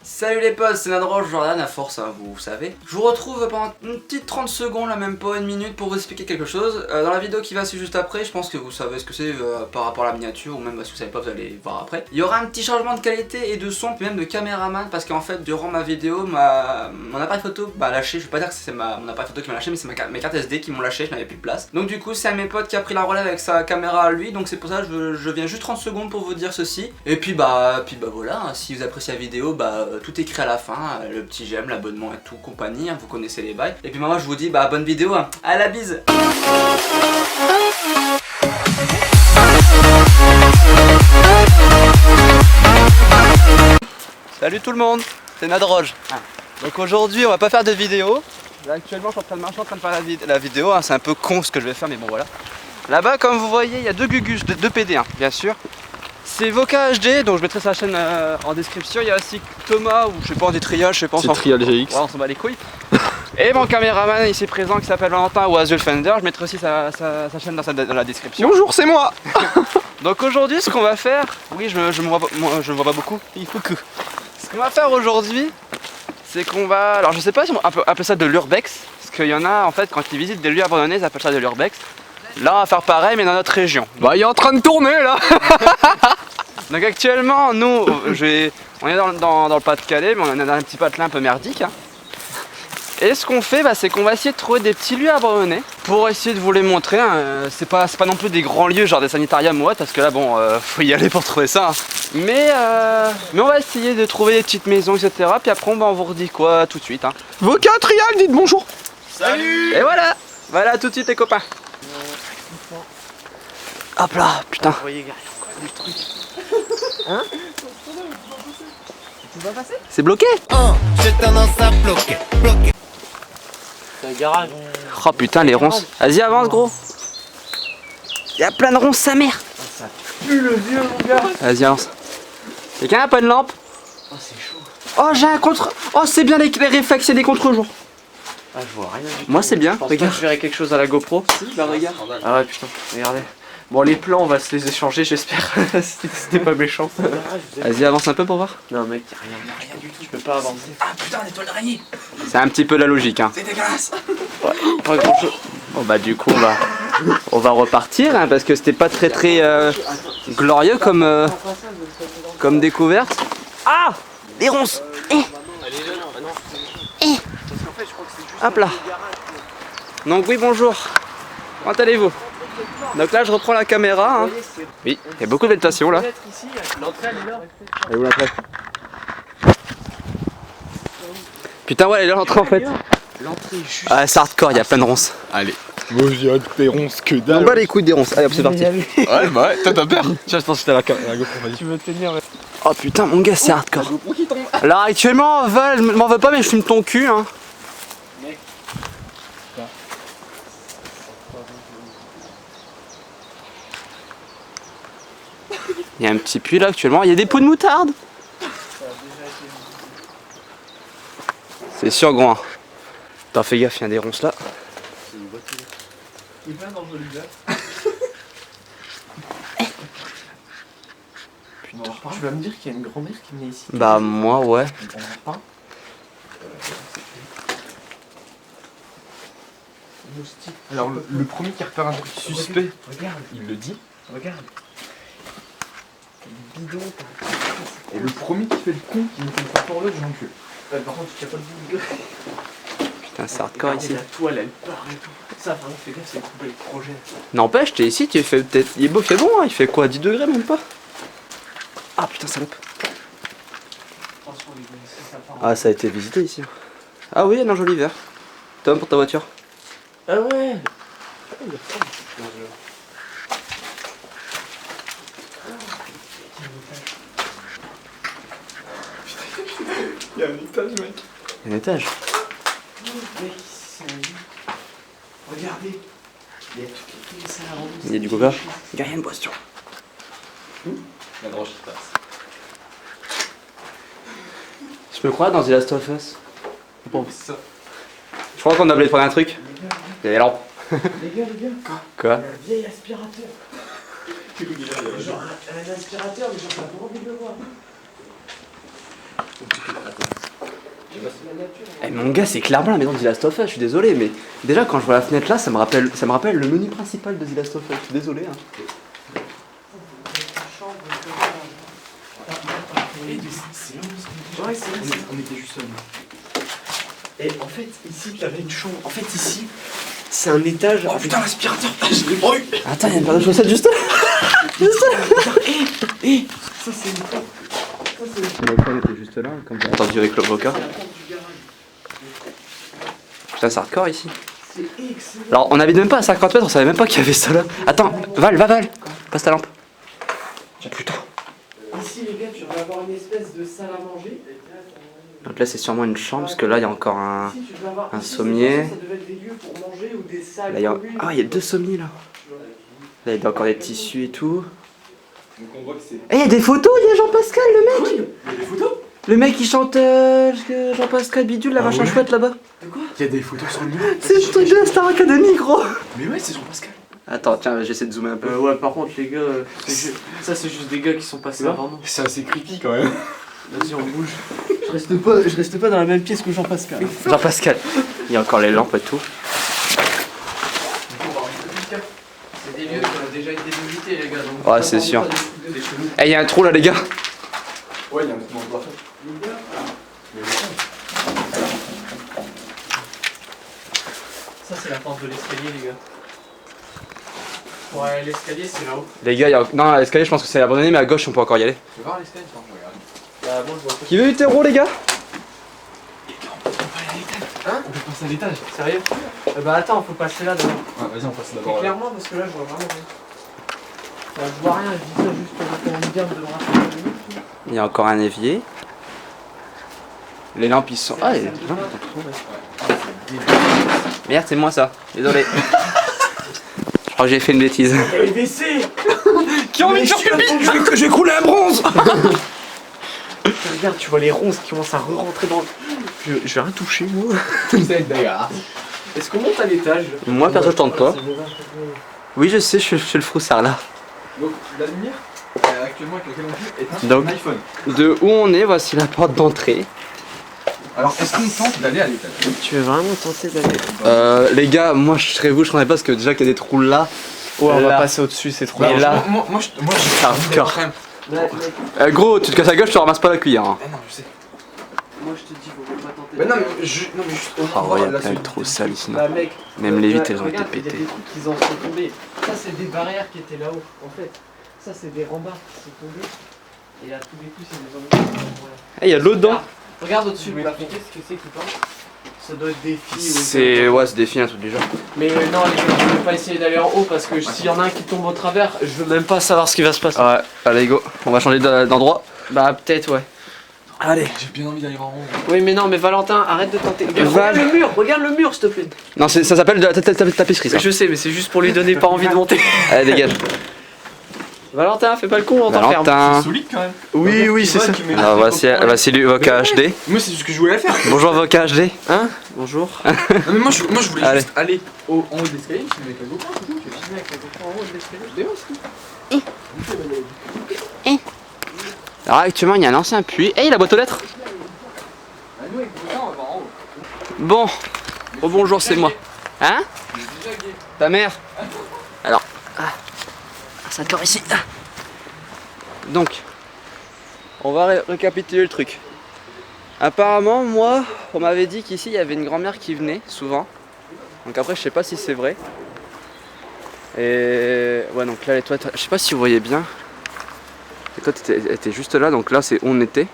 Salut les potes, c'est Nadroche Jordan à force, hein, vous savez. Je vous retrouve pendant une petite 30 secondes, là même pas une minute, pour vous expliquer quelque chose. Dans la vidéo qui va suivre juste après, je pense que vous savez ce que c'est par rapport à la miniature, ou même si vous savez pas, vous allez voir après. Il y aura un petit changement de qualité et de son, puis même de caméraman, parce qu'en fait, durant ma vidéo, mon appareil photo m'a lâché. Je vais pas dire que c'est mon appareil photo qui m'a lâché, mais c'est mes cartes SD qui m'ont lâché, je n'avais plus de place. Donc du coup, c'est un de mes potes qui a pris la relève avec sa caméra à lui, donc c'est pour ça que je viens juste 30 secondes pour vous dire ceci. Et puis bah voilà, hein, si vous appréciez la vidéo, tout est écrit à la fin, le petit j'aime, l'abonnement et tout compagnie, hein, vous connaissez les bails. Et puis moi je vous dis bonne vidéo, hein. À la bise. Salut tout le monde, c'est Nadroge. Donc aujourd'hui on va pas faire de vidéo. Là actuellement je suis en train de faire la vidéo, hein. C'est un peu con ce que je vais faire mais bon voilà. Là-bas comme vous voyez il y a deux Gugus, deux PD, hein, bien sûr. C'est Voca HD, donc je mettrai sa chaîne en description. Il y a aussi Thomas, ou je sais pas, des triages, je sais pas. C'est Trial GX. Ouais, on s'en bat les couilles. Et mon caméraman ici présent qui s'appelle Valentin ou Azul Fender, je mettrai aussi sa chaîne dans la description. Bonjour, c'est moi. Donc aujourd'hui, ce qu'on va faire, oui, je me vois pas beaucoup. Ce qu'on va faire aujourd'hui, c'est qu'on va, alors je sais pas si on peut appeler ça de l'urbex, parce qu'il y en a en fait quand ils visitent des lieux abandonnés, ils appellent ça de l'urbex. Là on va faire pareil mais dans notre région. Bah il est en train de tourner là. Donc actuellement nous on est dans le Pas-de-Calais, mais on est dans un petit patelin un peu merdique, hein. Et ce qu'on fait c'est qu'on va essayer de trouver des petits lieux abandonnés pour essayer de vous les montrer, hein. C'est pas non plus des grands lieux genre des sanitariums ou autre, parce que là bon faut y aller pour trouver ça, hein. Mais on va essayer de trouver des petites maisons etc. Puis après on vous redit quoi tout de suite, hein. Voca Trial, dites bonjour. Salut. Et voilà tout de suite les copains. Hop là, putain. Vous voyez, gars, des trucs. Hein? Tu vas passer? C'est bloqué? J'ai tendance à bloquer. C'est un garage. Oh putain les ronces. Vas-y avance gros. Y'a plein de ronces sa mère. Ça pue le vieux mon gars. Vas-y avance. Quelqu'un a pas de lampe? Oh c'est chaud. Oh j'ai un contre. Oh c'est bien les réflexes et des contre-jours. Ah je vois rien. Moi c'est bien. Je pense pas que je verrai quelque chose à la GoPro. Bah regarde. Ah ouais putain, regardez. Bon les plans on va se les échanger j'espère. C'était pas méchant. Vas-y avance un peu pour voir. Non mec y'a rien du tout, je peux pas avancer. Ah putain des toiles d'araignée. C'est un petit peu la logique, hein. C'est dégueulasse. Ouais, pas grand chose. Bon bah du coup on va repartir, hein, parce que c'était pas très Glorieux comme découverte. Ah des ronces. Hop là. Donc oui bonjour. Comment allez-vous? Donc là je reprends la caméra, hein. Oui, il y a beaucoup de végétation là. Et où l'entrée? Putain ouais elle est là l'entrée en fait. L'entrée est juste. Ah c'est hardcore, il y a plein de ronces. Allez. Moi j'ai hâte des ronces que On dalle. bat les couilles des ronces, allez hop c'est parti. Ouais bah ouais, toi t'as peur. Tiens je pense que c'était la GoPro, vas-y. Tu veux tenir mais... Oh putain mon gars c'est hardcore. Là actuellement je m'en veux pas mais je fume ton cul, hein. Il y a un petit puits là actuellement, il y a des pots de moutarde. C'est sûr gros, hein. Attends fais gaffe, il y a des ronces là. Tu vas me dire qu'il y a une grand-mère qui venait ici. Bah moi ouais. Alors le premier qui repère un truc suspect, Regarde, il le dit. regarde. Bidon. Et le premier qui fait le con, qui me fait le pour l'autre, j'encule. Par contre tu n'as pas de boule. Putain c'est hardcore ici. La toile elle part et tout. Ça vraiment fais gaffe c'est couper le projet. N'empêche t'es ici, tu fais peut-être. Il fait bon hein, il fait quoi 10 degrés même pas. Ah putain salope. Attention les gars, ça part. Ah ça a été visité ici. Ah oui, un joli verre. Tom pour ta voiture. Ah ouais. Il y a un étage mec. Il y a un étage. Mec, c'est un lit. Regardez. Il y a toutes les salles à rendre. Il y a du coca. Il y a rien de boisson. La droche qui passe. Je me crois dans The Last of Us. Bon, c'est ça. Je crois qu'on a oublié de prendre un truc. Il y a des lampes. Les gars, Quoi? un vieil aspirateur. Genre un aspirateur, mais genre t'as pas envie de le voir. Eh mon gars, c'est clairement la maison de The Last of Us, je suis désolé, mais déjà quand je vois la fenêtre là, ça me rappelle le menu principal de The Last of Us, je suis désolé. Hein. Ouais, c'est vrai, On était juste seuls. Et en fait, ici, t'avais une chambre. En fait, ici, c'est un étage. Oh putain, l'aspirateur. Je l'ai pris. Attends, il y a une paire de chaussettes juste là. Ça, c'est une porte. Ça, c'est Le phone était juste là, comme j'ai entendu avec l'avocat. la porte du garage. Putain, c'est hardcore ici. C'est excellent. Alors, on habite même pas à 50 mètres, on savait même pas qu'il y avait ça là. Attends, Val, passe ta lampe. Oh putain. Ici, les gars, tu vas avoir une espèce de salle à manger. Donc là, c'est sûrement une chambre, parce que là, il y a encore un. Ici, tu vas avoir un ici, sommier. Ça devait être des lieux pour manger ou des salles Là, il y a... communes. Ah, il y a 2 sommiers là. Là, il y a encore des tissus et tout. Donc on voit que c'est. Eh, il y a des photos, il y a Jean-Pascal, le mec. Il y a des photos. Le mec qui chante Jean-Pascal Bidule, la machin ouais. chouette là-bas. Il y a des photos sur le mur. C'est ce truc de la Star Academy, gros. Mais ouais, c'est Jean-Pascal. Attends, tiens, j'essaie de zoomer un peu. Ouais, par contre, les gars, ça, c'est juste des gars qui sont passés avant nous. C'est assez creepy quand même. Vas-y, on bouge. Je reste pas dans la même pièce que Jean-Pascal. Jean-Pascal. Il y a encore les lampes et tout. C'est des lieux qui ont déjà été visités, les gars. Donc Ouais, c'est sûr. Eh, il y a un trou là, les gars. Ouais, il y a un petit endroit. Ça, c'est la porte de l'escalier, les gars. Ouais, l'escalier, c'est là-haut. Les gars, il y a... Non, l'escalier, je pense que c'est abandonné, mais à gauche, on peut encore y aller. Tu veux voir l'escalier? Attends, je regarde. Bah, moi, je vois pas. Qui veut hétéro, les gars? Hein? On peut passer à l'étage. Sérieux? Bah, attends, faut passer là d'abord. Ouais, vas-y, on passe Mais d'abord. clairement, parce que là, je vois vraiment rien. Bah, je vois rien, je dis ça juste pour qu'on me garde de me rassurer. Il y a encore un évier. Les lampes, ils sont... Ah, les lampes, ils sont trop, ouais. Merde, c'est moi ça. Désolé. Je crois que j'ai fait une bêtise. Et WC! Qui a envie de faire pipi? Je vais couler un bronze. Regarde, tu vois les ronces qui commencent à re-rentrer dans le... Je vais rien toucher, moi. C'est d'ailleurs. Est-ce qu'on monte à l'étage? Moi, perso, je tente pas. Oui, je sais, je fais le froussard là. Donc, la lumière, actuellement, avec laquelle on vit, est un Donc, iPhone. de où on est, voici la porte d'entrée. Alors, est-ce qu'on tente d'aller à l'étage? Tu veux vraiment tenter d'aller? Les gars, moi je serais vous, je prendrais pas parce que déjà qu'il y a des trous là. Ouais, on va là. passer au-dessus, c'est trop Et bien. là. Moi, je C'est hardcore. quand même. Gros, tu te casses la gueule, je te ramasse pas la cuillère. Hein. Eh non, je sais. Moi, je te dis, faut pas tenter. Mais non, mais juste. Ah ouais, il y a plein de trous sales ici. Bah, mec, Même les vitres, elles ont été regarde, il y a pétées. des trucs qui en sont tombés. Ça, c'est des barrières qui étaient là-haut, en fait. Ça, c'est des rambardes qui sont tombés. Et à tous les coups, c'est des endroits. Eh, il y a de l'eau dedans. Regarde au-dessus, tu m'expliquer ce que c'est qui tombe. Ça doit être des filles. C'est. Ouais, c'est des filles, un truc du genre. Mais non, les gars, je vais pas essayer d'aller en haut parce que s'il y en a un qui tombe au travers, je veux même pas savoir ce qui va se passer. Ouais, allez, go. On va changer d'endroit. Bah, peut-être, ouais. Allez. J'ai bien envie d'aller en haut. Oui, mais non, mais Valentin, arrête de tenter. Val. Regarde le mur, s'il te plaît. Non, ça s'appelle de la tapisserie ça. Je sais, mais c'est juste pour lui donner pas envie de monter. Allez, dégage. Valentin, fais pas le con, on t'enferme. Valentin. Solide quand même. Oui, oui, c'est ça. Alors, voici Voca HD. Moi, c'est ce que je voulais faire. Bonjour Voca HD. Hein? Bonjour. Non, mais moi, je voulais Allez. juste aller en haut de l'escalier, je avec la GoPro. Tu veux filmer avec la GoPro en haut de l'escalier? Alors, actuellement, il y a un ancien puits. Eh, la boîte aux lettres. Ah, nous, avec GoPro, on va en haut. Bon. Oh, bonjour, c'est moi. Hein? Déjà gay. Ta mère. Alors. Ça te ici. Donc. On va récapituler le truc. Apparemment, moi, on m'avait dit qu'ici, il y avait une grand-mère qui venait souvent. Donc après, je sais pas si c'est vrai. Et ouais, donc là, les toilettes, je sais pas si vous voyez bien. Les toilettes étaient juste là, donc là, c'est où on était.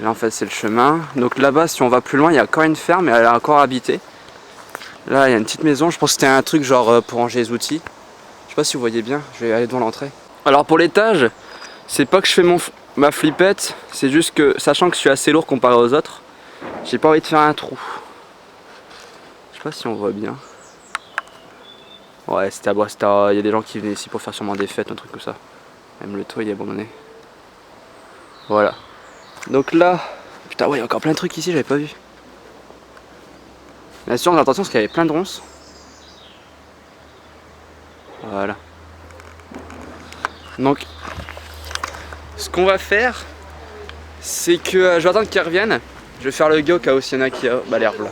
Là, en fait, c'est le chemin. Donc là-bas, si on va plus loin, il y a encore une ferme, mais elle est encore habitée. Là, il y a une petite maison. Je pense que c'était un truc genre pour ranger les outils. Je sais pas si vous voyez bien. Je vais aller devant l'entrée. Alors pour l'étage, c'est pas que je fais ma flippette, c'est juste que, sachant que je suis assez lourd comparé aux autres, j'ai pas envie de faire un trou. Je sais pas si on voit bien. Ouais, il y a des gens qui venaient ici pour faire sûrement des fêtes, un truc comme ça. Même le toit il est abandonné. Voilà. Donc là, putain ouais, il y a encore plein de trucs ici, j'avais pas vu. Bien sûr, on a attention parce qu'il y avait plein de ronces. Voilà. Donc, ce qu'on va faire, c'est que je vais attendre qu'ils reviennent. Je vais faire le gars au cas où s'il y en a qui a l'herbe là.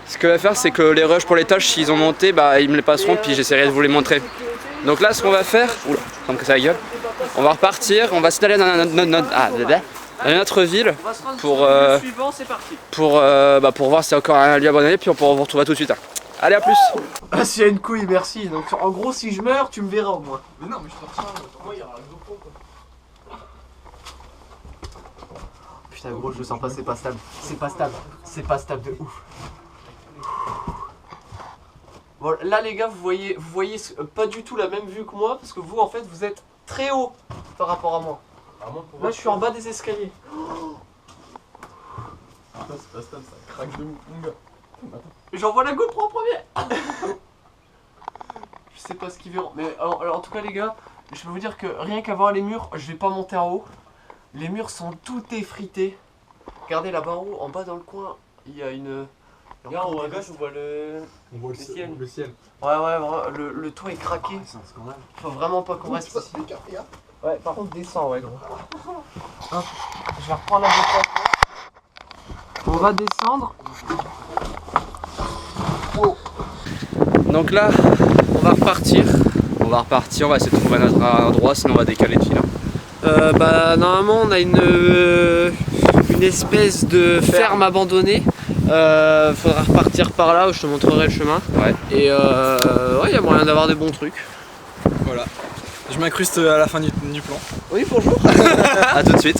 Ce que je vais faire, c'est que les rushs pour les tâches, s'ils ont monté, bah ils me les passeront, puis j'essaierai de vous les montrer. Donc là, ce qu'on va faire, oula, ça me casse la gueule. On va repartir, on va s'installer dans notre ville pour voir s'il y a encore un lieu abandonné, puis on pourra vous retrouver tout de suite. Hein. Allez, à plus. Ah, s'il y a une couille, merci. Donc en gros, si je meurs, tu me verras au moins. Mais non, mais je te retiens. Moi, il y aura la GoPro quoi. Putain, gros, je le sens pas, c'est pas stable. C'est pas stable. C'est pas stable de ouf. Bon, là, les gars, vous voyez pas du tout la même vue que moi, parce que vous, en fait, vous êtes très haut par rapport à moi. Là, je suis en bas des escaliers. Ça, c'est pas stable, ça craque de mon gars. J'envoie la GoPro en premier. Je sais pas ce qu'ils verront. Mais alors, en tout cas, les gars, je peux vous dire que rien qu'à voir les murs, je vais pas monter en haut. Les murs sont tout effrités. Regardez là-bas en haut, en bas dans le coin, il y a une. Regarde, en haut à gauche, on voit le ciel. Le ciel. Ouais, le toit est craqué. C'est un scandale. Faut vraiment pas qu'on reste ici. Ouais, par contre, descends, ouais, gros. Hop, je vais reprendre la GoPro. On va descendre. Donc là, on va repartir. On va essayer de trouver un autre endroit, sinon on va décaler le fil. Normalement, on a une espèce de ferme abandonnée. Faudra repartir par là où je te montrerai le chemin. Ouais. Et ouais, il y a moyen d'avoir des bons trucs. Voilà. Je m'incruste à la fin du plan. Oui, bonjour. A tout de suite.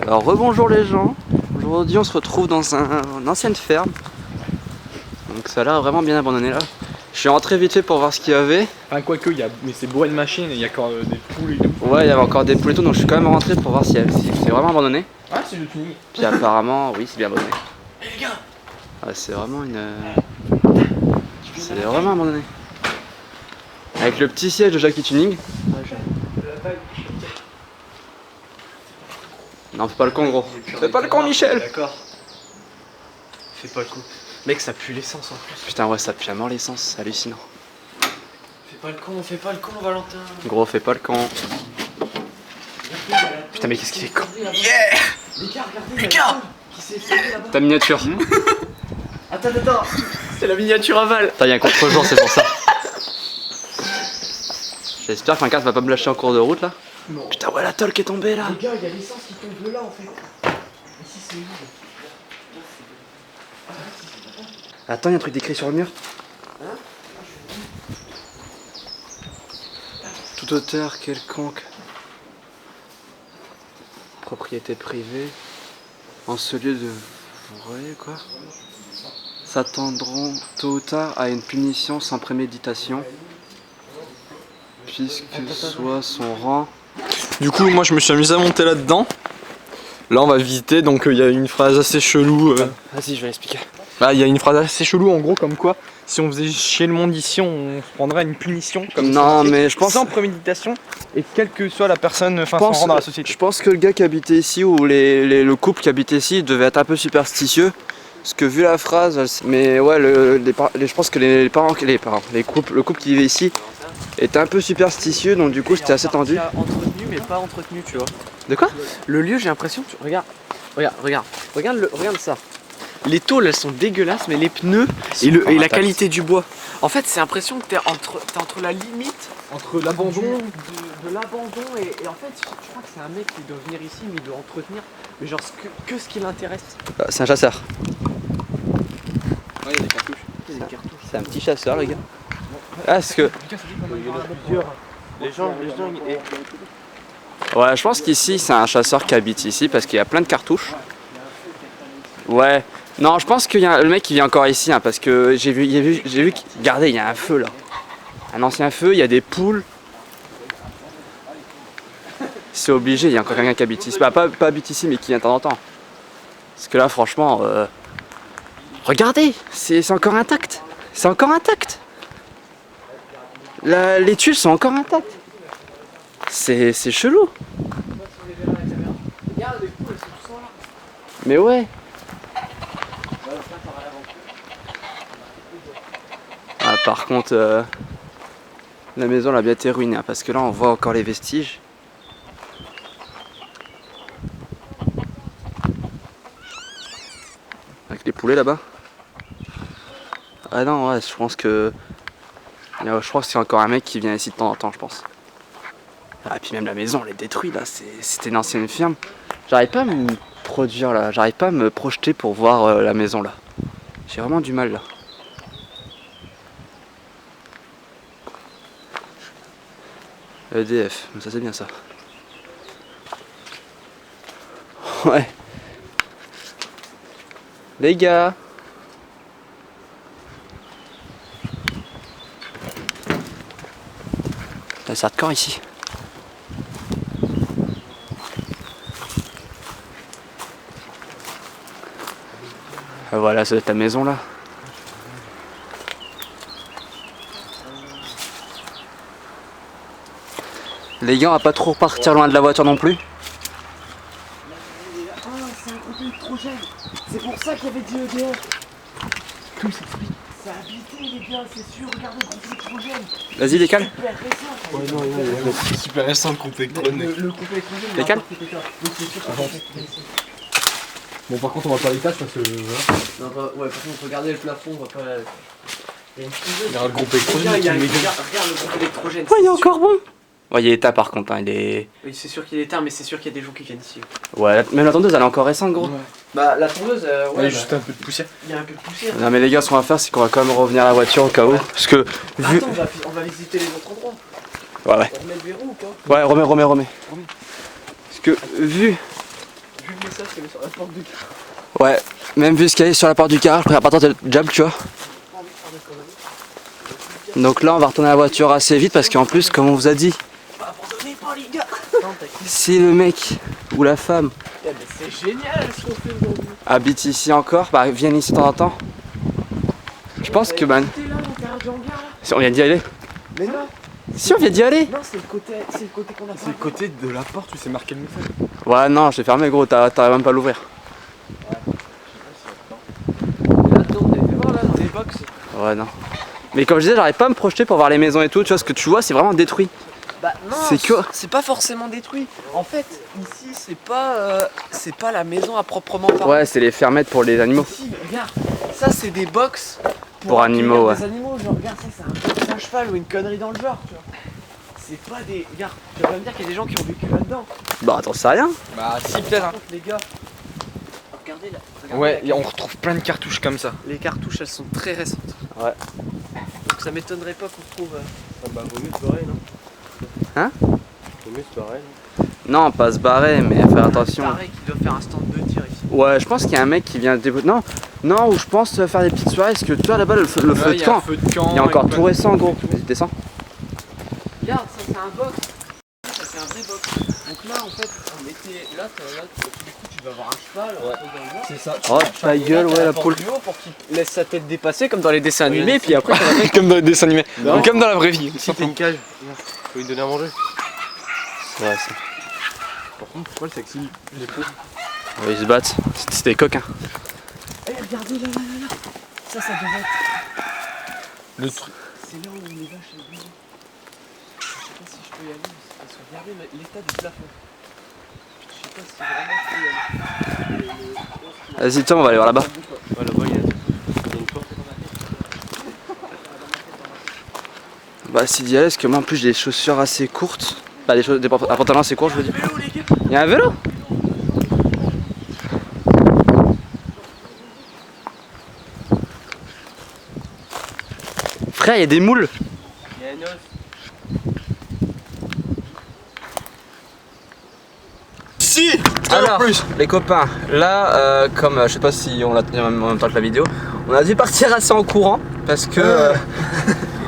Alors rebonjour les gens. Aujourd'hui on se retrouve dans une ancienne ferme. Donc ça a l'air vraiment bien abandonné là. Je suis rentré vite fait pour voir ce qu'il y avait. Enfin, quoique, mais c'est bourré de machines et il y a encore des poules et tout. Ouais, il y avait encore des poules et tout, donc je suis quand même rentré pour voir si c'est vraiment abandonné. Ah, c'est le tuning. Puis apparemment, oui, c'est bien abandonné. Hey, les gars. Ouais, c'est vraiment c'est vraiment abandonné. Avec le petit siège de Jackie Tuning. Non, fais pas le con, gros. Fais pas le con, Michel. D'accord. Fais pas le con. Mec, ça pue l'essence en plus. Putain, ouais, ça pue à mort l'essence, c'est hallucinant. Fais pas le con, Valentin. Gros, fais pas le con. Putain, mais qu'est-ce qu'il fait con. Yeah. Les gars, qui s'est fait là-bas. Ta miniature. Attends. C'est la miniature aval. Putain, il y a un contre-jour, c'est pour ça. J'espère qu'un carte va pas me lâcher en cours de route là. Non. Putain, ouais, la tôle qui est tombée là. Les gars, il y a l'essence qui tombe de là en fait. Ici, c'est vide. Attends, il y a un truc écrit sur le mur. Tout auteur quelconque. Propriété privée. En ce lieu de. Vous voyez quoi? S'attendront tôt ou tard à une punition sans préméditation. Puisque soit son rang. Du coup, moi, je me suis amusé à monter là-dedans. Là, on va visiter, donc il y a une phrase assez chelou. Vas-y, je vais l'expliquer. Là, il y a une phrase assez chelou, en gros, comme quoi, si on faisait chier le monde ici, on se prendrait une punition. Comme Non, ça, mais je pense. sans préméditation, et quelle que soit la personne, enfin, son rang dans la société. Je pense que le gars qui habitait ici, ou le couple qui habitait ici, devait être un peu superstitieux. Parce que vu la phrase, mais ouais, je pense que le couple qui vivait ici était un peu superstitieux, donc du coup c'était assez tendu. Entretenu, mais pas entretenu, tu vois. De quoi? Le lieu, j'ai l'impression que regarde ça. Les tôles, elles sont dégueulasses, mais les pneus et la qualité du bois. En fait, c'est l'impression que t'es entre la limite Entre l'abandon. de l'abandon et en fait, je crois que c'est un mec qui doit venir ici, mais il doit entretenir, mais genre que ce qui l'intéresse. C'est un chasseur. Ouais, il y a des cartouches. C'est un petit chasseur, les gars. Ah, parce que. Les gens, Ouais, je pense qu'ici c'est un chasseur qui habite ici parce qu'il y a plein de cartouches. Ouais. Non, je pense qu'il y a le mec qui vit encore ici, hein, parce que j'ai vu, regardez, il y a un feu là. Un ancien feu, il y a des poules. C'est obligé, il y a encore quelqu'un qui habite ici. Bah, pas habite ici, mais qui vient de temps en temps. Parce que là, franchement, regardez, c'est encore intact. C'est encore intact. Les tuiles sont encore intactes. C'est chelou. Mais ouais. Ah, par contre, la maison elle a bien été ruinée, hein, parce que là on voit encore les vestiges. Les poulets là-bas. Ah non, ouais, je pense que c'est encore un mec qui vient ici de temps en temps, je pense. Ah, et puis même la maison, elle est détruite là, c'était une ancienne ferme. J'arrive pas à me produire là, j'arrive pas à me projeter pour voir la maison là. J'ai vraiment du mal là. EDF, ça c'est bien ça. Ouais. Les gars. C'est hardcore ici. Voilà, c'est ta maison là. Les gars, on va pas trop partir loin de la voiture non plus. Ah, c'est un groupe électrogène. C'est pour ça qu'il y avait dit EDF. Tout s'explique. Ça a habité les gars, c'est sûr. Regardez le groupe électrogène. Vas-y, décale. Super récent. Ouais, non, c'est super récent le groupe électronique. Le groupe électrogène. Décale. Oui, c'est sûr. Bon, par contre, on va pas l'étage parce que. Voilà. Non, bah, ouais, par contre, regardez le plafond, on va pas. Il y a une Il y a un groupe électrogène Regarde, qui regarde, est méga. regarde le groupe électrogène. Ouais, il est encore bon. Ouais, il est éteint par contre, hein, il est. Oui, c'est sûr qu'il est éteint, mais c'est sûr qu'il y a des gens qui viennent ici. Ouais, même la tondeuse elle est encore récente, gros. Ouais. Bah, la tondeuse, Il y a juste un peu de poussière. il y a un peu de poussière. Non, mais les gars, ce qu'on va faire, c'est qu'on va quand même revenir à la voiture au cas où. Parce que, vu. Attends, on va visiter les autres endroits. Ouais, ouais. On remet le verrou ou pas? Ouais, remets. Parce que, vu. Vu le message qu'il y avait sur la porte du car. Ouais, même vu ce qu'il y a sur la porte du car, je préfère pas tenter le job, tu vois. Donc là, on va retourner à la voiture assez vite parce qu'en plus, comme on vous a dit, Abandonnez pas les gars. si le mec ou la femme Eh ben, c'est génial ce qu'on fait aujourd'hui. habite ici encore, bah viennent ici de temps en temps. Je pense que, man. Écoutez là, on terrain du hangar là. Si on vient d'y aller. Mais non, Si on vient d'y aller. non, c'est le côté qu'on a C'est le côté de la porte où c'est marqué le message. Ouais, non, je l'ai fermé, gros, t'arrives même pas à l'ouvrir. Là-dedans, vous avez fait voir là dans les box. Ouais, non. Mais comme je disais, j'arrive pas à me projeter pour voir les maisons et tout, tu vois, ce que tu vois, c'est vraiment détruit. Bah non, C'est quoi? c'est pas forcément détruit. En fait, ici, c'est pas la maison à proprement parler. Ouais, c'est les fermettes pour les animaux. Ici, regarde, ça c'est des box Pour animaux, accueillir des animaux, genre regarde ça, c'est un box à cheval ou une connerie dans le genre, tu vois. C'est pas des. Regarde, tu vas pas me dire qu'il y a des gens qui ont vécu là-dedans. Bah, attends, c'est rien. Bah, si, peut-être. Par contre, les gars, regardez là. regardez Ouais, la et on retrouve plein de cartouches comme ça. Les cartouches, elles sont très récentes. Ouais. Donc ça m'étonnerait pas qu'on trouve. Bah vaut mieux se barrer, non? Hein? Vaut mieux se barrer, non? Non, pas se barrer, mais faire attention. Pareil qui doit faire un stand de tir ici. Ouais, je pense qu'il y a un mec qui vient déposer. Non, ou je pense faire des petites soirées, parce que tu vois là-bas, le feu de camp, il est encore tout récent, gros. Vas-y, descends. Regarde, ça c'est un box. Ça c'est un vrai box. Donc là en fait, on était. Là, du coup, tu vas avoir un cheval, un truc dans le genre. C'est ça. Oh, ta gueule, ouais, la poule. Pour qu'il laisse sa tête dépasser comme dans les dessins animés, puis après. Comme dans les dessins animés. Non. Comme dans la vraie vie. Si t'as une cage, faut lui donner à manger. Ouais, ça. Par contre, pourquoi le sexy les poules? Ouais, ils se battent. C'est des coquins. Eh, regardez là. Ça devrait être. Le truc. C'est là où les vaches elles vivent. Je sais pas si je peux y aller, parce que regardez l'état du plafond. Je sais pas si vraiment je peux y aller. Vas-y, tiens, on va aller voir là-bas. Ouais, là-bas, il y a une porte. Bah, si d'y aller, parce que moi en plus j'ai des chaussures assez courtes. Bah, des pantalons assez courts, je veux dire. Il y a un vélo? Frère, il y a des moules. Il y a un os. Si. Alors, les copains, là, comme je sais pas si on l'a tenu en même temps que la vidéo, on a dû partir assez en courant parce que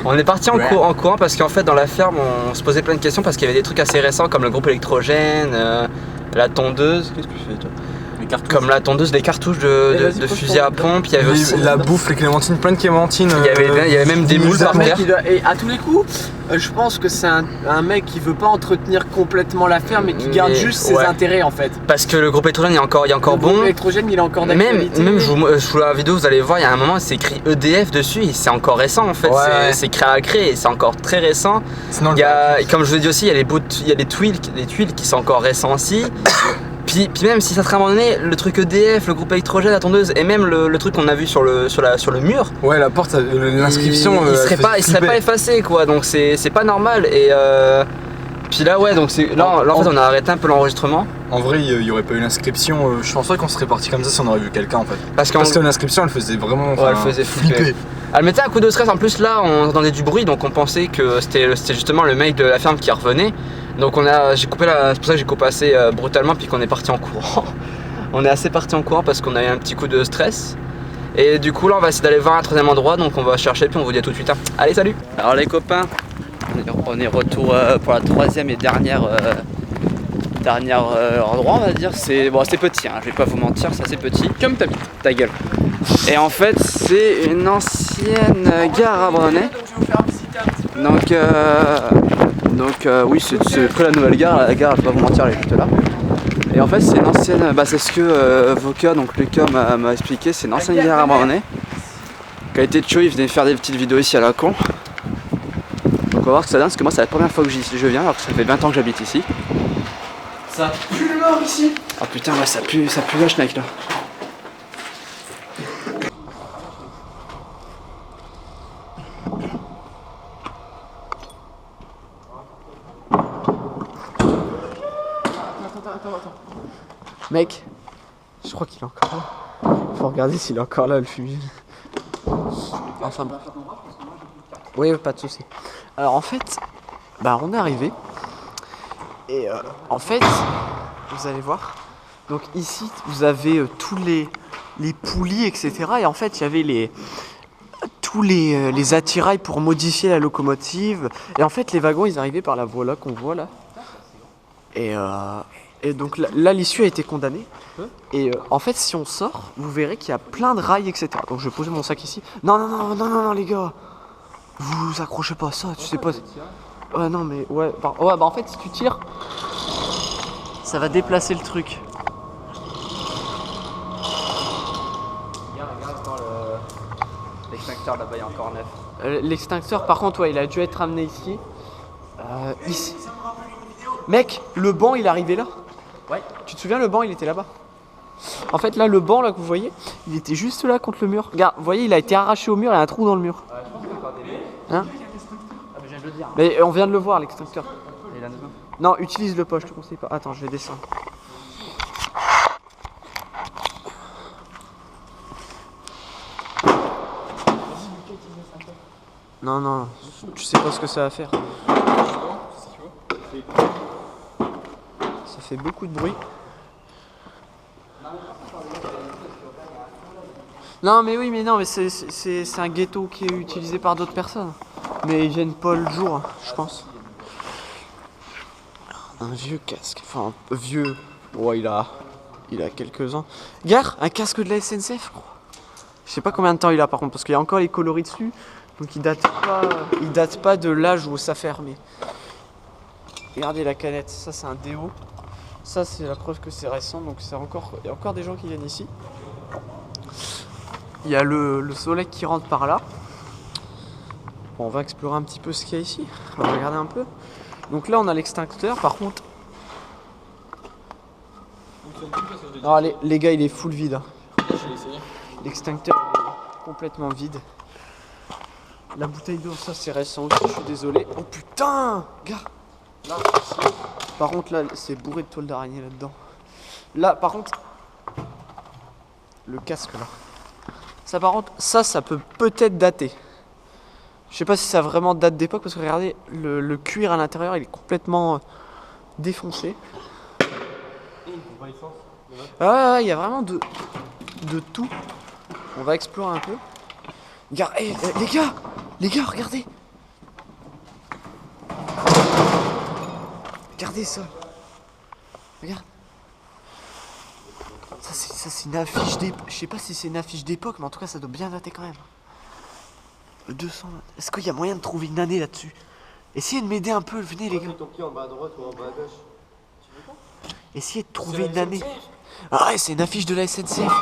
on est parti en courant parce qu'en fait dans la ferme on se posait plein de questions parce qu'il y avait des trucs assez récents comme le groupe électrogène, la tondeuse, qu'est-ce que tu fais toi? Comme la tondeuse, des cartouches de fusil à pompe, il y avait aussi La bouffe, les clémentines, plein de clémentines. il y avait même des moules par terre. Et à tous les coups, je pense que c'est un mec qui veut pas entretenir complètement la ferme et qui garde Mais, juste ses ouais. intérêts en fait. Parce que le groupe électrogène il est encore bon. L'électrogène il est encore Même d'actualité. sous la vidéo vous allez voir il y a un moment c'est écrit EDF dessus et c'est encore récent en fait, Ouais. c'est créé à créer et c'est encore très récent. Sinon, Il y a, comme je vous ai dit aussi, il y a les tuiles qui sont encore récents aussi. Puis Puis même si ça serait abandonné, le truc EDF, le groupe électrogène, la tondeuse et même le truc qu'on a vu sur le mur. Ouais, la porte, l'inscription. Il serait pas effacé quoi, donc c'est pas normal. Et puis là, ouais, donc là en fait on a arrêté un peu l'enregistrement. En vrai, il y aurait pas eu l'inscription. Je pense pas qu'on serait parti comme ça si on aurait vu quelqu'un en fait. Parce que l'inscription elle faisait vraiment. Ouais, elle faisait flipper. Elle mettait un coup de stress en plus. Là, on entendait du bruit donc on pensait que c'était justement le mec de la ferme qui revenait. Donc c'est pour ça que j'ai coupé assez brutalement puis qu'on est parti en courant. On est assez parti en courant parce qu'on a eu un petit coup de stress. Et du coup là on va essayer d'aller voir un troisième endroit, donc on va chercher puis on vous dit à tout de suite. Allez, salut. Alors les copains, on est retour pour la troisième et dernière endroit, on va dire. C'est petit, hein, je vais pas vous mentir, c'est assez petit. Comme ta gueule. Et en fait c'est une ancienne gare abandonnée. Donc oui, c'est que la nouvelle gare. La gare, je vais pas vous mentir, elle est juste là. Et en fait c'est une ancienne, c'est ce que Voka, donc Lucas m'a expliqué, c'est une ancienne gare abandonnée. Qualité de show, il venait faire des petites vidéos ici à la con. Donc on va voir ce que ça donne, parce que moi c'est la première fois que je viens, alors que ça fait 20 ans que j'habite ici. Ça pue le mort ici. Ah putain, ouais, ça pue la schneck là. Attends. Mec, je crois qu'il est encore là. Faut regarder s'il est encore là, le fumier. Enfin bon. Oui, pas de soucis. Alors en fait, on est arrivé. Et en fait, vous allez voir. Donc ici, vous avez tous les poulies, etc. Et en fait, il y avait tous les attirails pour modifier la locomotive. Et en fait, les wagons, ils arrivaient par la voie là qu'on voit là. Et donc là, l'issue a été condamnée. Et en fait, si on sort, vous verrez qu'il y a plein de rails, etc. Donc je vais poser mon sac ici. Non, les gars. Vous accrochez pas à ça, tu sais pas. Ouais, non, mais ouais. En fait, si tu tires, ça va déplacer le truc. Regarde encore l'extincteur là-bas, il est encore neuf. L'extincteur, par contre, ouais, il a dû être amené ici. Ici. Mec, le banc, il est arrivé là. Ouais. Tu te souviens, le banc, il était là-bas. En fait, là, le banc là que vous voyez, il était juste là contre le mur. Regarde, vous voyez, il a été arraché au mur, il y a un trou dans le mur. Je pense qu'il y a encore des... Hein? Ah, mais je viens de le dire. Mais on vient de le voir, l'extincteur. Non, utilise le poche, je te conseille pas. Attends, je vais descendre. Non, tu sais pas ce que ça va faire. Ça fait beaucoup de bruit. Non mais oui, mais c'est un ghetto qui est utilisé par d'autres personnes. Mais ils viennent pas le jour, je pense. Un vieux casque, enfin vieux. Ouais, il a quelques ans. Gare, un casque de la SNCF. Je sais pas combien de temps il a par contre, parce qu'il y a encore les coloris dessus. Donc il date pas de l'âge où ça fermait. Regardez la canette, ça c'est un déo. Ça c'est la preuve que c'est récent, donc il y a encore des gens qui viennent ici. Il y a le soleil qui rentre par là. Bon, on va explorer un petit peu ce qu'il y a ici. On va regarder un peu. Donc là on a l'extincteur, par contre. Ah, les gars, il est full vide. Hein. L'extincteur est complètement vide. La bouteille d'eau, ça c'est récent aussi, je suis désolé. Oh putain, gars. Là, par contre là, c'est bourré de toiles d'araignée là-dedans. Là, par contre, le casque là. Ça par contre, ça peut peut-être dater. Je sais pas si ça vraiment date d'époque parce que regardez, le cuir à l'intérieur, il est complètement défoncé. Ah, il y a vraiment de tout. On va explorer un peu. Regarde, les gars, regardez. Regardez ça. Regarde. Ça c'est une affiche d'époque. Je sais pas si c'est une affiche d'époque, mais en tout cas ça doit bien dater quand même. 200. Est-ce qu'il y a moyen de trouver une année là-dessus? Essayez de m'aider un peu, venez les gars. En bas à droite ou en bas à gauche. Essayez de trouver une année. Ah ouais, c'est une affiche de la SNCF.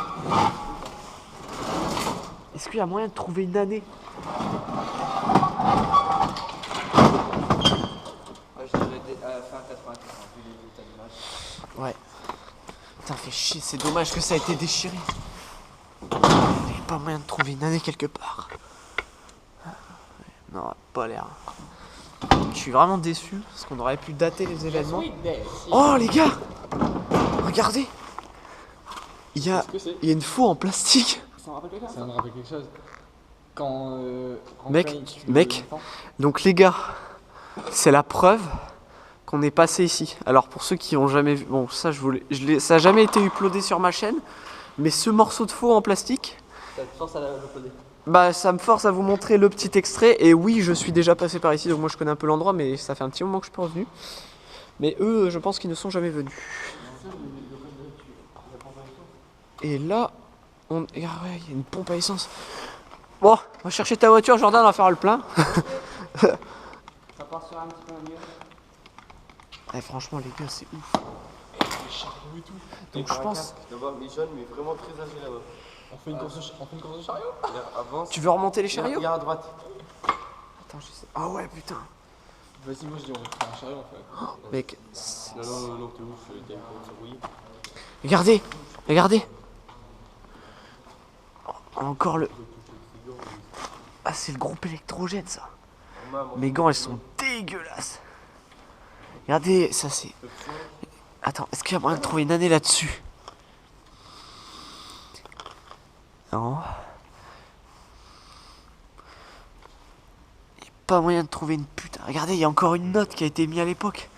Est-ce qu'il y a moyen de trouver une année? Ouais. Putain, fait chier, c'est dommage que ça a été déchiré. Il n'y avait pas moyen de trouver une année quelque part. Non, pas l'air. Je suis vraiment déçu parce qu'on aurait pu dater les événements. Oh les gars, regardez, il y a une faux en plastique. Ça me rappelle quelque chose. Quand. Mec, donc les gars, c'est la preuve qu'on est passé ici. Alors pour ceux qui ont jamais vu, bon ça ça a jamais été uploadé sur ma chaîne, mais ce morceau de faux en plastique, Ça te force à l'uploader. bah ça me force à vous montrer le petit extrait. Et oui, je suis déjà passé par ici, donc moi je connais un peu l'endroit, mais ça fait un petit moment que je suis pas revenu. Mais eux, je pense qu'ils ne sont jamais venus. Et là, ah ouais, il y a une pompe à essence. Bon, on va chercher ta voiture, Jordan, on va faire le plein. Ça part sur un petit peu mieux. Eh, franchement, les gars, c'est ouf. Donc je pense. Là-bas, les jeunes, mais vraiment très âgés là-bas. On fait une course de chariot. Avance. Tu veux remonter les chariots? Regarde à droite. Attends, je sais. Ah ouais, putain. Vas-y, moi je dis on fait un chariot en fait. Mec, Non, t'es ouf, t'es oui. regardez, regardez. Oh, encore le. Ah, c'est le groupe électrogène, ça. Mes gants, elles sont dégueulasses. Regardez, ça c'est. Attends, est-ce qu'il y a moyen de trouver une année là-dessus? Non. Il n'y a pas moyen de trouver une putain. Regardez, il y a encore une note qui a été mise à l'époque.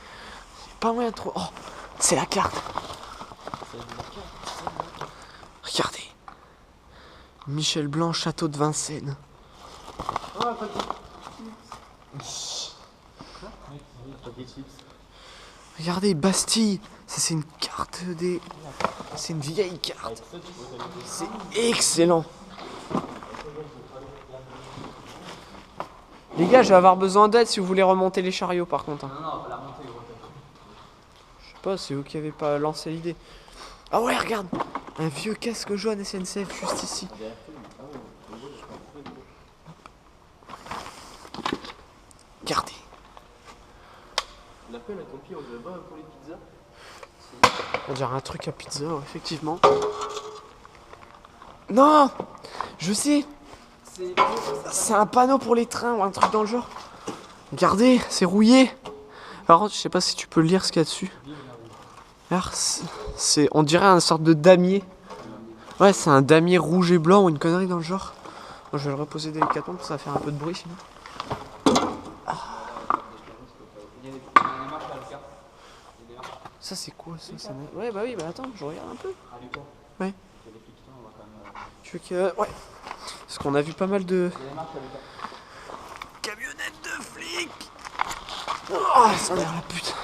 Il n'y a pas moyen de trouver. Oh, c'est la carte. Regardez. Michel Blanc, château de Vincennes. Regardez, Bastille. Ça, c'est une carte des. C'est une vieille carte. C'est excellent. Les gars, je vais avoir besoin d'aide si vous voulez remonter les chariots par contre. Non, on va pas la remonter, gros. Je sais pas, c'est vous qui avez pas lancé l'idée. Ah ouais, regarde. Un vieux casque jaune SNCF juste ici. Regardez. L'appel à ton pied, on dirait pas pour les pizzas. On dirait un truc à pizza, ouais, effectivement. Non, je sais. C'est un panneau pour les trains ou un truc dans le genre. Regardez, c'est rouillé. Par contre, je sais pas si tu peux lire ce qu'il y a dessus. Alors, on dirait une sorte de damier. Ouais, c'est un damier rouge et blanc ou une connerie dans le genre. Moi, je vais le reposer délicatement pour que ça va faire un peu de bruit sinon. Ça c'est quoi ça, Ouais bah oui, bah attends, je regarde un peu. Ouais. Tu veux que... Ouais. Parce qu'on a vu pas mal de... camionnettes de flics. Oh, ça a l'air la pute.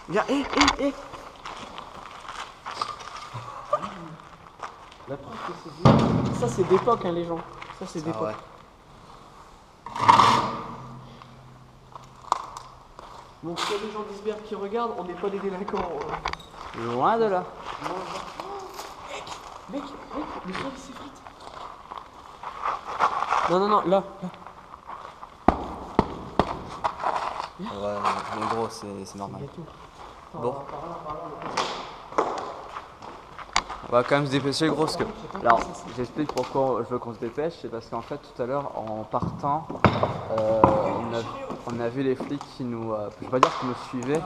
Viens, hé. Ça c'est d'époque hein les gens. Ça c'est d'époque. Ouais. Donc s'il y a des gens d'Isberg qui regardent, on n'est pas des délinquants. Loin de là. Mec, le sol il s'effrite. Non, là. Ouais, mais gros, c'est normal. Bon. On va quand même se dépêcher, gros, parce que... Alors, j'explique pourquoi je veux qu'on se dépêche, c'est parce qu'en fait, tout à l'heure, en partant, on a vu les flics qui nous... je vais pas dire qu'ils nous suivaient,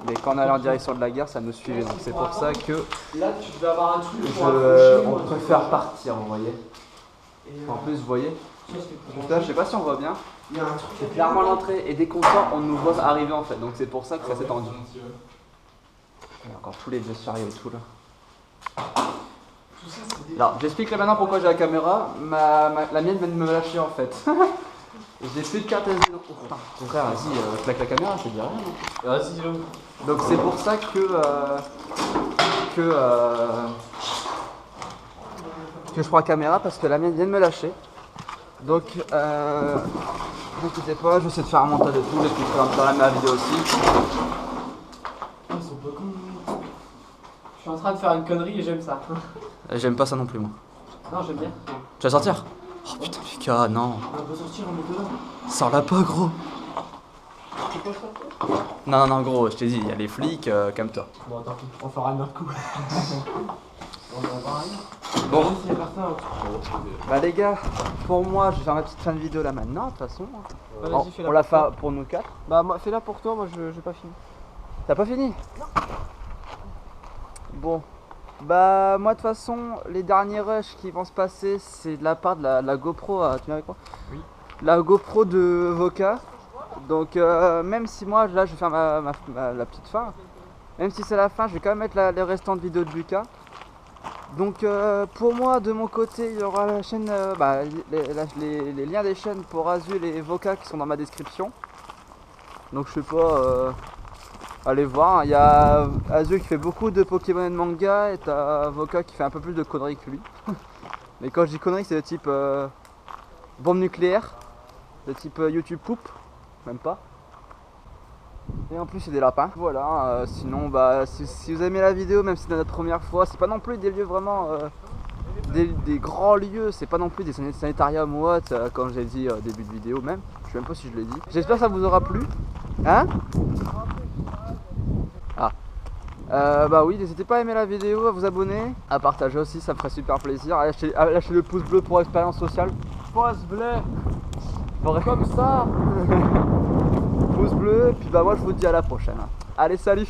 mais quand on allait en direction de la gare, ça nous suivait. Donc c'est pour ça que Là, tu devais avoir un truc. on préfère partir, vous voyez. En plus, vous voyez, là, je sais pas si on voit bien, Il y a un truc. c'est clairement l'entrée, et dès qu'on sort, on nous voit arriver en fait. Donc c'est pour ça que ça s'est tendu. Il y a encore tous les vieux chariots et tout là. Alors, j'explique là maintenant pourquoi j'ai la caméra. La mienne vient de me lâcher en fait. J'ai plus de carte SD. Oh putain, ton frère, vas-y, claque la caméra, je te dis rien. Non Vas-y, dis-le. donc c'est pour ça que je prends la caméra parce que la mienne vient de me lâcher. Donc, ne inquiétez pas, je vais essayer de faire un montage de tout, j'expliquerai dans la vidéo aussi. Ils sont pas cons. Je suis en train de faire une connerie et j'aime ça. J'aime pas ça non plus, moi. Non, j'aime bien. Tu vas sortir? Oh putain, les gars, non. On va sortir en moto là. Sors-la pas, gros. C'est pas ça? Non, non, gros, je t'ai dit, il y a les flics, calme-toi. Bon, tant pis, on fera un autre coup. On en parle. Bon, S'il y a personne, on bah les gars, pour moi, je vais faire ma petite fin de vidéo là maintenant, de toute façon. Vas-y, fais-la On la pour toi. fait pour nous 4. Bah, moi, fais-la pour toi, moi j'ai pas fini. T'as pas fini? Bon, bah moi de toute façon, les derniers rushs qui vont se passer, c'est de la part de la GoPro, tu viens avec moi? Oui. La GoPro de Voca. Donc même si moi là je vais faire la petite fin, même si c'est la fin, je vais quand même mettre les restantes vidéos de Lucas. Donc pour moi, de mon côté, il y aura la chaîne, les liens des chaînes pour Azul et Voca qui sont dans ma description. Donc je sais pas, allez voir, hein. Il y a Azul qui fait beaucoup de Pokémon et de manga et t'as Voca qui fait un peu plus de conneries que lui. Mais quand je dis conneries, c'est de type bombe nucléaire, de type YouTube poupe, même pas. Et en plus c'est des lapins. Voilà, sinon bah si vous aimez la vidéo, même si c'est notre première fois, c'est pas non plus des lieux vraiment des grands lieux, c'est pas non plus des sanitariums ou autre, comme j'ai dit au début de vidéo même. Je sais même pas si je l'ai dit. J'espère que ça vous aura plu. Hein? Ah. Bah oui, n'hésitez pas à aimer la vidéo, à vous abonner, à partager aussi, ça me ferait super plaisir. À lâcher le pouce bleu pour expérience sociale. Pouce bleu, Pour... comme ça. pouce bleu, puis bah moi je vous dis à la prochaine. Allez, salut!